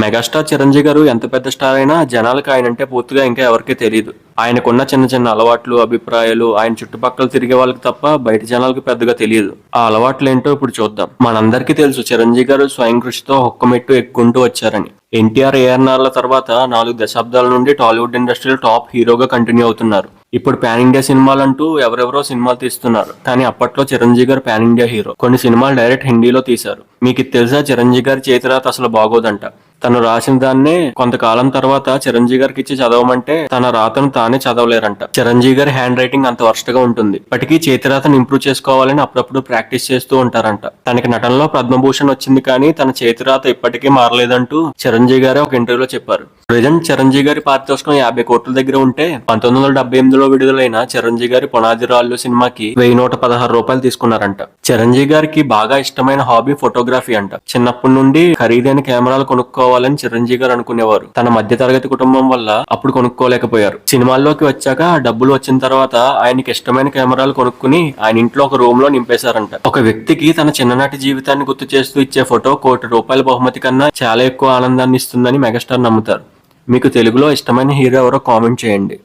Megastar Chiranjeevi గారు ఎంత పెద్ద స్టార్ అయినా జనాలకు ఆయనంటే పూర్తిగా ఇంకా ఎవరికీ తెలియదు. ఆయనకున్న చిన్న చిన్న అలవాట్లు, అభిప్రాయాలు ఆయన చుట్టుపక్కల తిరిగే వాళ్ళకి తప్ప బయట జనాలకు పెద్దగా తెలియదు. ఆ అలవాట్లు ఏంటో ఇప్పుడు చూద్దాం. మనందరికీ తెలుసు చిరంజీవి గారు స్వయం కృషితో ఒక్క మెట్టు ఎక్కుంటూ వచ్చారని. ఎన్టీఆర్, ఏఆర్ఆర్ల తర్వాత 4 దశాబ్దాల నుండి టాలీవుడ్ ఇండస్ట్రీలో టాప్ హీరోగా కంటిన్యూ అవుతున్నారు. ఇప్పుడు పాన్ ఇండియా సినిమాలంటూ ఎవరెవరో సినిమాలు తీస్తున్నారు. కానీ అప్పట్లో చిరంజీవి గారు పాన్ ఇండియా హీరో. కొన్ని సినిమాలు డైరెక్ట్ హిందీలో తీశారు. మీకు ఇది తెలుసా? చిరంజీవి గారి చేతిరాత అసలు బాగోదంట. తను రాసిన దాన్నే కొంతకాలం తర్వాత చిరంజీవి గారికి ఇచ్చి చదవమంటే తన రాతను తానే చదవలేరంట. చిరంజీవి గారి హ్యాండ్ రైటింగ్ అంత వరస్ట్ గా ఉంటుంది. ఇప్పటికీ చేతిరాతను ఇంప్రూవ్ చేసుకోవాలని అప్పుడప్పుడు ప్రాక్టీస్ చేస్తూ ఉంటారంట. తనకి నటనలో పద్మభూషణ్ వచ్చింది కానీ తన చేతిరాత ఇప్పటికీ మారలేదంటూ చిరంజీవి గారే ఒక ఇంటర్వ్యూలో చెప్పారు. ప్రెజెంట్ చిరంజీవి గారి పారితోషికం 50 కోట్ల దగ్గర ఉంటే 1978లో విడుదలైన చిరంజీవి గారి పునాది రాళ్ళు సినిమాకి 1116 రూపాయలు తీసుకున్నారంట. చిరంజీవి గారికి బాగా ఇష్టమైన హాబీ ఫోటోగ్రఫీ అంట. చిన్నప్పటి నుండి ఖరీదైన కెమెరాలు కొనుక్కోవాలని చిరంజీవి గారు అనుకునేవారు. తన మధ్య తరగతి కుటుంబం వల్ల అప్పుడు కొనుక్కోలేకపోయారు. సినిమాల్లోకి వచ్చాక డబ్బులు వచ్చిన తర్వాత ఆయనకి ఇష్టమైన కెమెరాలు కొనుక్కుని ఆయన ఇంట్లో ఒక రూమ్ లో నింపేశారంట. ఒక వ్యక్తికి తన చిన్ననాటి జీవితాన్ని గుర్తు చేస్తూ ఇచ్చే ఫోటో ₹1,00,00,000 బహుమతి కన్నా చాలా ఎక్కువ ఆనందాన్ని ఇస్తుందని మెగాస్టార్ నమ్ముతారు. మీకు తెలుగులో ఇష్టమైన హీరో ఎవరో కామెంట్ చేయండి.